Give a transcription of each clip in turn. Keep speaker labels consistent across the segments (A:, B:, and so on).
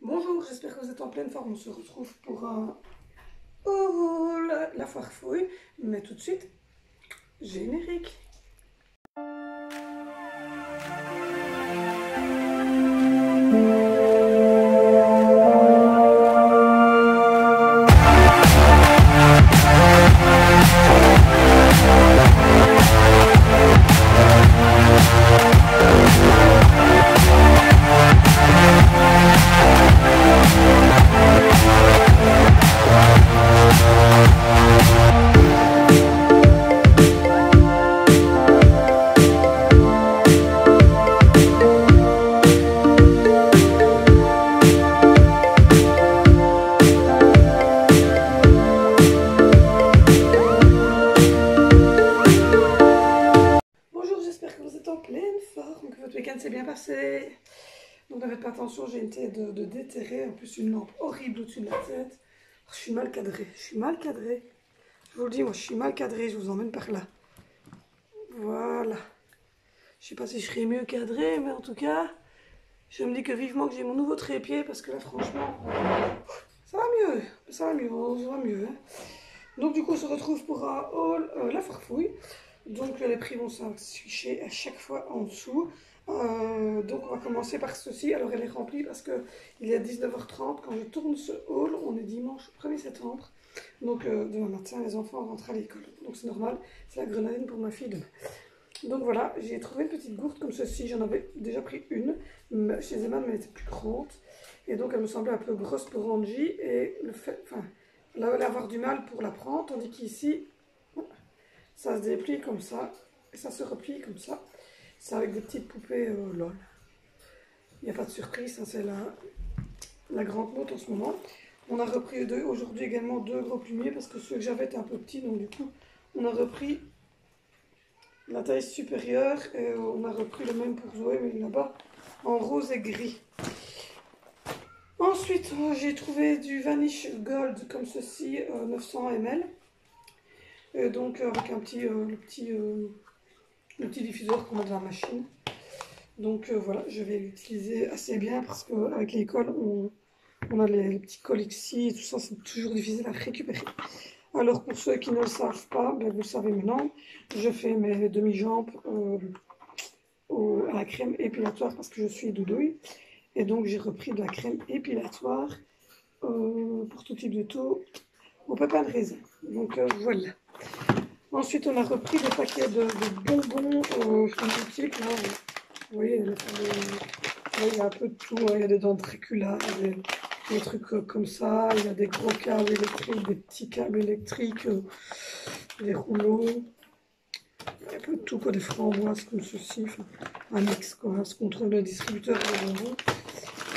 A: Bonjour, j'espère que vous êtes en pleine forme. On se retrouve pour un Oh la foire fouille. Mais tout de suite, générique. Bonjour, j'espère que vous êtes en pleine forme, que votre week-end s'est bien passé. Donc ne faites pas attention, j'ai une tête de déterré, en plus une lampe horrible au-dessus de la tête. Oh, je suis mal cadrée, Je vous le dis, moi je suis mal cadrée, je vous emmène par là. Voilà. Je sais pas si je serai mieux cadrée, mais en tout cas, je me dis que vivement que j'ai mon nouveau trépied, parce que là franchement, ça va mieux, on se voit mieux. Hein. Donc du coup, on se retrouve pour un haul, la farfouille. Donc les prix vont s'afficher à chaque fois en dessous. Donc on va commencer par ceci. Alors elle est remplie parce qu'il est 19h30. Quand je tourne ce haul, on est dimanche 1er septembre. Donc demain matin, les enfants rentrent à l'école. Donc c'est normal, c'est la grenadine pour ma fille demain. Donc voilà, j'ai trouvé une petite gourde comme ceci. J'en avais déjà pris une chez Emma, mais elle était plus grande. Et donc elle me semblait un peu grosse pour Angie. Et le fait, enfin, elle allait avoir du mal pour la prendre. Tandis qu'ici, ça se déplie comme ça, et ça se replie comme ça. C'est avec des petites poupées LOL. Il n'y a pas de surprise, ça c'est la grande mode en ce moment. On a repris aujourd'hui également deux gros plumiers parce que ceux que j'avais étaient un peu petits, donc du coup on a repris la taille supérieure et on a repris le même pour Zoé, mais là-bas en rose et gris. Ensuite j'ai trouvé du Vanish Gold comme ceci, 900 ml. Et donc avec un petit, le petit diffuseur qu'on a dans la machine. Donc voilà, je vais l'utiliser assez bien parce qu'avec l'école, on a les petits colis et tout ça, c'est toujours difficile à récupérer. Alors pour ceux qui ne le savent pas, ben, vous le savez maintenant, je fais mes demi-jambes à la crème épilatoire parce que je suis doudouille. Et donc j'ai repris de la crème épilatoire pour tout type de taux au pépin de raisin. Donc voilà. Ensuite, on a repris des paquets de bonbons boutiques. Là, vous voyez, il y a un peu de tout. Hein. Il y a des dents de Dracula, des trucs comme ça. Il y a des gros câbles électriques, des petits câbles électriques, des rouleaux. Il y a un peu de tout, quoi, des framboises comme ceci. Enfin, un mix, quoi. Ce qu'on trouve le distributeur de bonbons.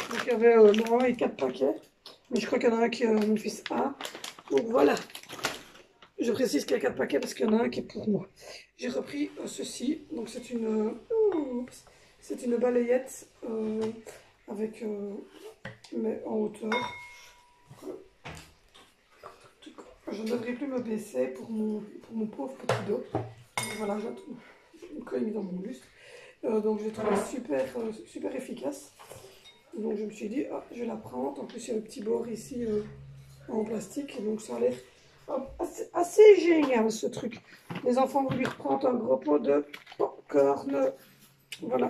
A: Donc, il y avait normalement les 4 paquets. Mais je crois qu'il y en a un qui mon fils a. Donc, voilà. Je précise qu'il y a 4 paquets parce qu'il y en a un qui est pour moi. J'ai repris ceci. Donc c'est une balayette avec mais en hauteur. Je ne devrais plus me baisser pour mon pauvre petit dos. Donc voilà, j'ai une colle dans mon lustre. Donc j'ai trouvé super efficace. Donc je me suis dit, ah, je vais la prendre. En plus il y a le petit bord ici en plastique. Et donc ça a l'air assez génial ce truc. Les enfants vont lui reprendre un gros pot de popcorn. Voilà.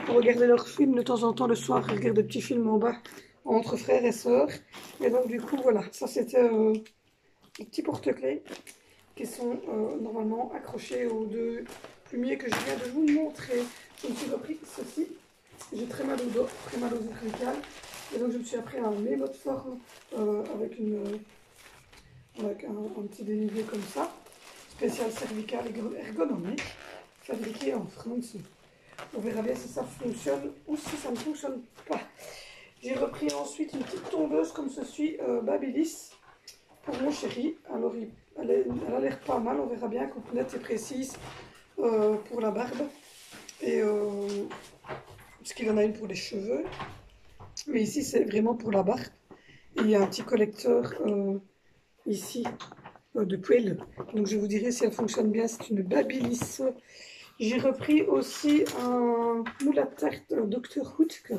A: Pour regarder leurs films de temps en temps le soir, regarder des petits films en bas entre frères et sœurs. Et donc du coup voilà, ça c'était les petits porte-clés qui sont normalement accrochés aux deux plumiers que je viens de vous montrer. Je me suis repris ceci. J'ai très mal au dos, très mal aux cervicales. Et donc je me suis appris un mémo de forme avec un petit dénivelé comme ça, spécial cervical ergonomique, fabriqué en France. On verra bien si ça fonctionne ou si ça ne fonctionne pas. J'ai repris ensuite une petite tondeuse comme ceci, Babyliss, pour mon chéri. Alors elle a l'air pas mal, on verra bien, complète et précise pour la barbe. Et parce qu'il en a une pour les cheveux. Mais ici c'est vraiment pour la barbe. Et il y a un petit collecteur ici de poêle. Donc je vous dirai si elle fonctionne bien. C'est une Babyliss J'ai repris aussi un moule à tarte Dr Hootker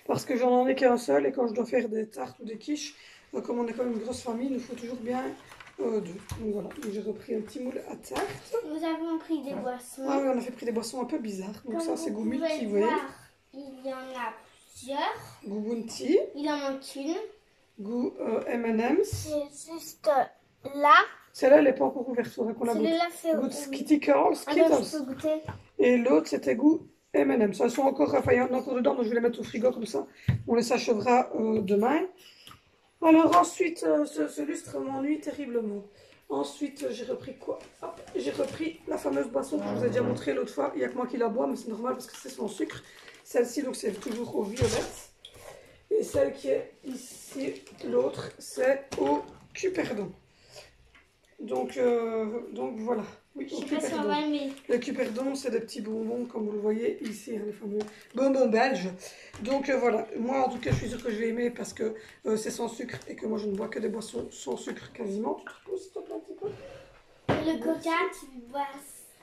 A: parce que j'en ai qu'un seul et quand je dois faire des tartes ou des quiches, comme on est quand même une grosse famille, il nous faut toujours bien deux. Donc voilà, j'ai repris un petit moule à tarte.
B: Nous avons pris des boissons.
A: Ah oui, on a fait pris des boissons un peu bizarres. Donc
B: comme
A: ça c'est goût
B: vous
A: Milky
B: pouvez
A: Way.
B: voir, il y en a plusieurs.
A: Goût Bounty.
B: Il en manque une.
A: Goût M&M's.
B: C'est juste là.
A: Celle-là, elle n'est pas encore ouverte, faudrait qu'on la goûte.
B: Celui-là, c'est
A: Goût Skitty Curl,
B: Ah ben, je
A: Skittles.
B: peux goûter.
A: Et l'autre, c'était goût M&M's. Elles sont encore, enfin, il y en a encore dedans, donc je vais les mettre au frigo comme ça. On les achèvera demain. Alors ensuite, ce lustre m'ennuie terriblement. Ensuite, j'ai repris quoi? J'ai repris la fameuse boisson que je vous ai déjà montrée l'autre fois. Il n'y a que moi qui la bois, mais c'est normal parce que c'est sans sucre. Celle-ci, donc c'est toujours au violette. Et celle qui est ici, l'autre, c'est au cuperdon. Donc voilà. Oui,
B: Je sais pas si on va aimer.
A: Le cuperdon, c'est des petits bonbons, comme vous le voyez ici, hein, les fameux bonbons belges. Donc voilà, moi en tout cas, je suis sûre que je vais aimer parce que c'est sans sucre et que moi je ne bois que des boissons sans sucre quasiment. Tu te pousses, s'il te plaît, un petit peu.
B: Le coca, tu bois.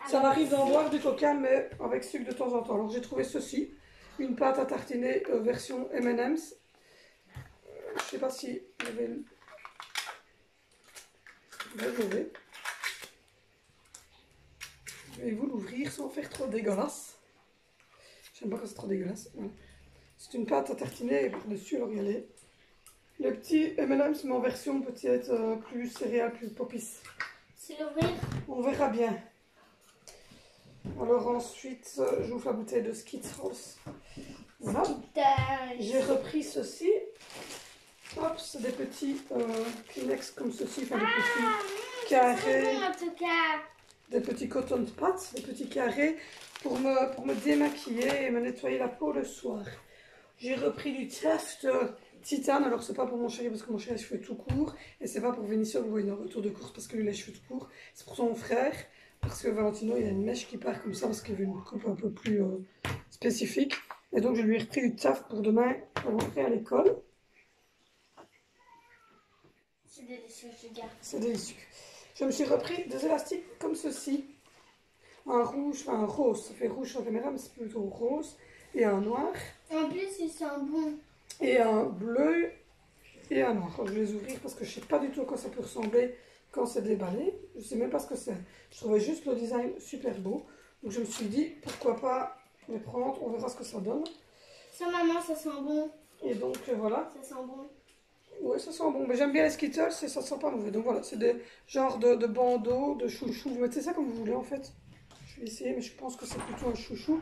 A: Ça m'arrive d'en boire du coca, mais avec sucre de temps en temps. Alors j'ai trouvé ceci, une pâte à tartiner version M&M's. Je sais pas si je vais... Je vais vous l'ouvrir sans faire trop dégueulasse. J'aime pas quand c'est trop dégueulasse. Voilà. C'est une pâte à tartiner et par-dessus, alors regardez. Le petit M&M's, mais en version peut-être plus céréales, plus popis.
B: C'est l'ouvrir.
A: On verra bien. Alors ensuite, j'ouvre la bouteille de Skittles. Voilà. J'ai repris ceci. Hop, c'est des petits Kleenex comme ceci, enfin des petits carrés.
B: Bon, en tout cas.
A: Des petits coton pads, des petits carrés pour me démaquiller et me nettoyer la peau le soir. J'ai repris du Taft Titane, alors c'est pas pour mon chéri parce que mon chéri a les cheveux tout courts et c'est pas pour Vinicio, vous voyez, un retour de course parce que lui il a les cheveux tout courts. C'est pour son frère parce que Valentino il a une mèche qui part comme ça parce qu'il veut une coupe un peu plus spécifique. Et donc je lui ai repris du Taft pour demain pour rentrer à l'école.
B: C'est délicieux, je garde.
A: C'est délicieux. Je me suis repris des élastiques comme ceci. Un rouge, enfin un rose, ça fait rouge sur la caméra, mais c'est plutôt rose. Et un noir.
B: En plus, ils sont bons.
A: Et un bleu et un noir. Alors, je vais les ouvrir parce que je ne sais pas du tout à quoi ça peut ressembler quand c'est déballé. Je ne sais même pas ce que c'est. Je trouvais juste le design super beau. Donc je me suis dit, pourquoi pas les prendre, on verra ce que ça donne.
B: Ça, maman, ça sent bon.
A: Et donc voilà.
B: Ça sent bon.
A: Oui, ça sent bon. Mais j'aime bien les Skittles et ça sent pas mauvais. Donc voilà, c'est des genres de bandeaux, de chouchou. Vous mettez ça comme vous voulez en fait. Je vais essayer, mais je pense que c'est plutôt un chouchou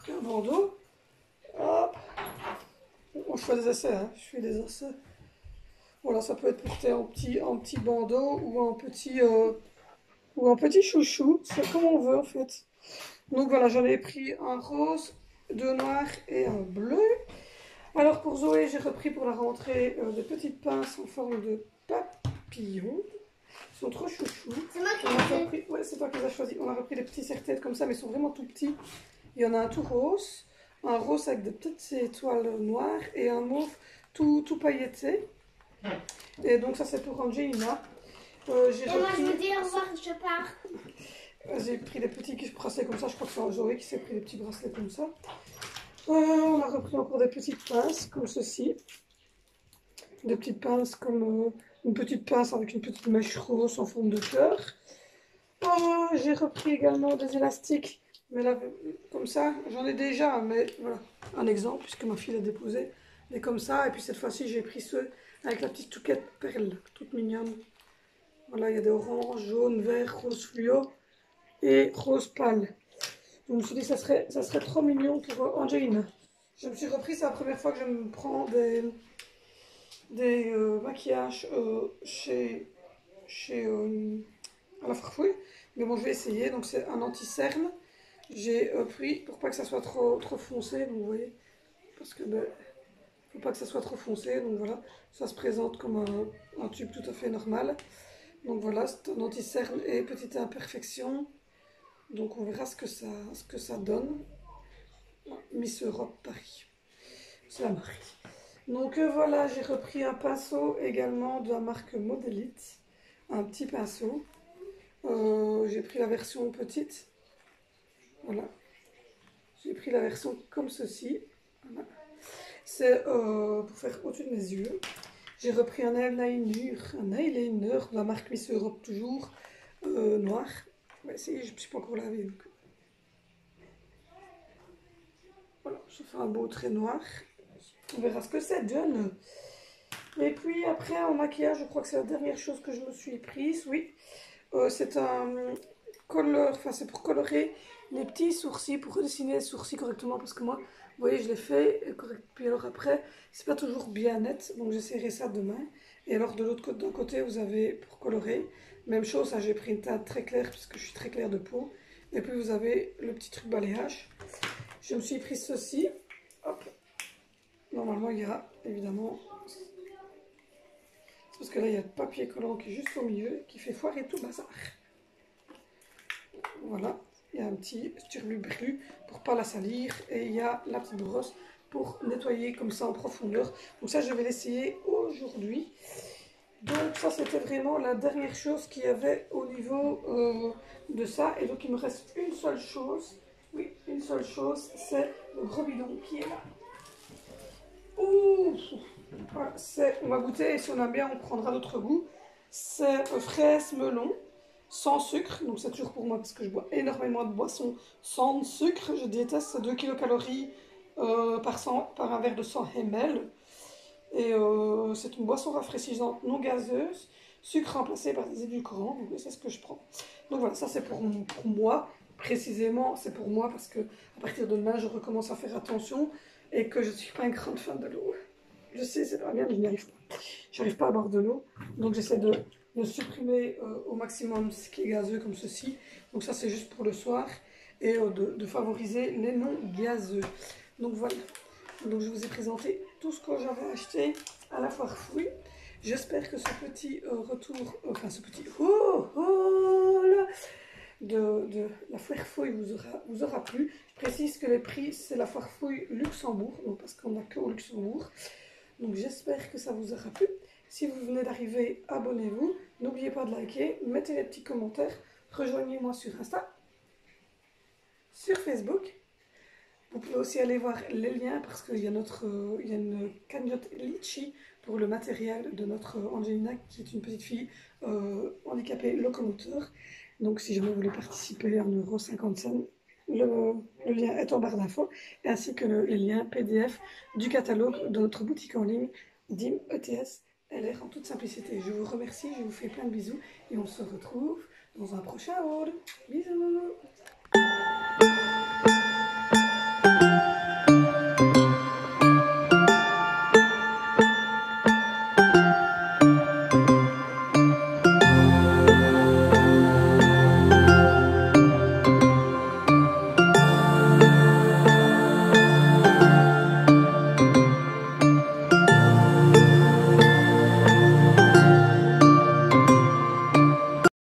A: qu'un bandeau. Hop. Bon, je fais des essais, hein. Je fais des essais. Voilà, ça peut être porté en petit bandeau ou en petit chouchou. C'est comme on veut en fait. Donc voilà, j'en ai pris un rose, deux noirs et un bleu. Alors pour Zoé, j'ai repris pour la rentrée des petites pinces en forme de papillon. Ils sont trop chouchous.
B: C'est moi qui ai
A: repris... Ouais, c'est toi qui les as choisis. On a repris des petits serre-têtes comme ça, mais ils sont vraiment tout petits. Il y en a un tout rose, un rose avec des petites étoiles noires et un mauve tout pailleté. Et donc ça c'est pour Angelina.
B: Et moi je vous dis au revoir, je pars.
A: J'ai pris des petits bracelets comme ça, je crois que c'est Zoé qui s'est pris des petits bracelets comme ça. On a repris encore des petites pinces comme ceci. Des petites pinces comme une petite pince avec une petite mèche rose en forme de cœur. J'ai repris également des élastiques, mais là, comme ça, j'en ai déjà, mais voilà, un exemple, puisque ma fille l'a déposé. Mais comme ça, et puis cette fois-ci, j'ai pris ceux avec la petite touquette perle, toute mignonne. Voilà, il y a des oranges, jaunes, verts, rose fluo et rose pâle. Donc, je me suis dit que ça serait trop mignon pour Angelina. Je me suis repris, c'est la première fois que je me prends des maquillages à la Farfouille. Mais bon, je vais essayer. Donc, c'est un anti-cerne. J'ai pris pour pas que ça soit trop foncé. Donc, vous voyez, parce que faut pas que ça soit trop foncé. Donc, voilà, ça se présente comme un tube tout à fait normal. Donc, voilà, c'est un anti-cerne et petite imperfection. Donc, on verra ce que ça donne. Miss Europe Paris. C'est la marque. Donc, voilà, j'ai repris un pinceau également de la marque Modelite. Un petit pinceau. J'ai pris la version petite. Voilà. J'ai pris la version comme ceci. Voilà. C'est pour faire au-dessus de mes yeux. J'ai repris un eyeliner de la marque Miss Europe toujours, noir. On va essayer, je ne me suis pas encore lavé. Donc. Voilà, je fais un beau trait noir. On verra ce que ça donne. Et puis après, en maquillage, je crois que c'est la dernière chose que je me suis prise. Oui, c'est un color, enfin c'est pour colorer les petits sourcils, pour redessiner les sourcils correctement. Parce que moi, vous voyez, je l'ai fait correct. Puis alors après, c'est pas toujours bien net. Donc j'essaierai ça demain. Et alors de l'autre côté, d'un côté, vous avez pour colorer. Même chose, j'ai pris une teinte très claire puisque je suis très claire de peau. Et puis vous avez le petit truc balayage. Je me suis pris ceci. Hop. Normalement, il y a évidemment... Parce que là, il y a le papier collant qui est juste au milieu, qui fait foirer tout bazar. Voilà. Il y a un petit turbulus pour pas la salir. Et il y a la petite brosse pour nettoyer comme ça en profondeur. Donc ça, je vais l'essayer aujourd'hui. Donc ça, c'était vraiment la dernière chose qu'il y avait au niveau de ça. Et donc, il me reste une seule chose. Oui, une seule chose, c'est le gros bidon qui est là. Ouh, voilà, on va goûter et si on aime bien, on prendra d'autres goûts. C'est fraise melon sans sucre. Donc c'est toujours pour moi parce que je bois énormément de boissons sans sucre. Je déteste 2 kilocalories par un verre de 100 ml. Et c'est une boisson rafraîchissante non gazeuse, sucre remplacé par des édulcorants, donc c'est ce que je prends. Donc voilà, ça c'est pour moi, précisément c'est pour moi parce que à partir de demain je recommence à faire attention et que je ne suis pas une grande fan de l'eau. Je sais, c'est pas bien, mais je n'y arrive pas. J'arrive pas à boire de l'eau, donc j'essaie de supprimer au maximum ce qui est gazeux comme ceci. Donc ça c'est juste pour le soir et de favoriser les non gazeux. Donc voilà. Donc je vous ai présenté tout ce que j'avais acheté à la foire fouille. J'espère que ce petit retour, enfin ce petit haul de la foire fouille vous aura plu. Je précise que les prix c'est la foire fouille Luxembourg, donc parce qu'on n'a que au Luxembourg. Donc j'espère que ça vous aura plu. Si vous venez d'arriver, abonnez-vous. N'oubliez pas de liker, mettez les petits commentaires. Rejoignez-moi sur Insta, sur Facebook. Vous pouvez aussi aller voir les liens parce qu'il y a une cagnotte Litchi pour le matériel de notre Angelina qui est une petite fille handicapée locomoteur. Donc si jamais vous voulez participer à 1,55 €, le lien est en barre d'infos, ainsi que les liens PDF du catalogue de notre boutique en ligne DIM ETS LR en toute simplicité. Je vous remercie, je vous fais plein de bisous et on se retrouve dans un prochain haul. Bisous.